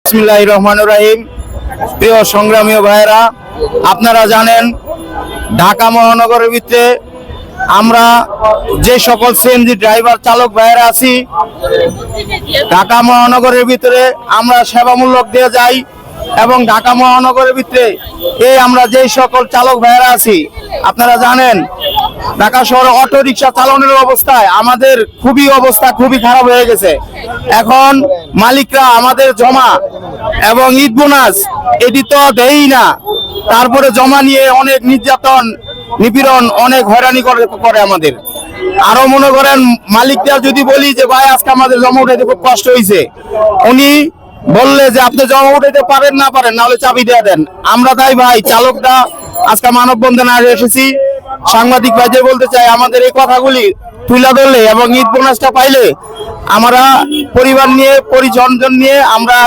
বিসমিল্লাহির রহমানির রহিম। প্রিয় সংগ্রামী ভাইয়েরা, আপনারা জানেন ঢাকা মহানগরের ভিতরে আমরা যে সকল সিএনজি ড্রাইভার চালক ভাইয়েরা আছি, ঢাকা মহানগরের ভিতরে আমরা সেবামূলক দিয়ে যাই এবং ঢাকা মহানগরের ভিতরে আমরা যে সকল চালক ভাইয়েরা আছি, আপনারা জানেন ঢাকা শহরে অটো রিক্সা চালানোর অবস্থায় আমাদের অবস্থা খুবই খারাপ হয়ে গেছে। এখন মালিকরা আমাদের জমা এবং ঈদ বোনাস এটি তো দেয়ই না, তারপরে জমা নিয়ে অনেক নির্যাতন নিপীড়ন অনেক হয়রানি করে আমাদের। আরো মনে করেন মালিকরা যদি বলি যে ভাই আজকে আমাদের জমা উঠাইতে খুব কষ্ট হয়েছে, উনি বললে যে আপনি জমা উঠাইতে পারেন না হলে চাবি দিয়ে দেন। আমরা তাই ভাই চালকরা আজকে মানববন্ধনে এসেছি। সাংবাদিক ভাইদের বলতে চাই, আমাদের এই কথাগুলি তুলে ধরলে এবং ঈদ বোনাসটা পাইলে আমরা পরিবার নিয়ে পরিজন নিয়ে আমরা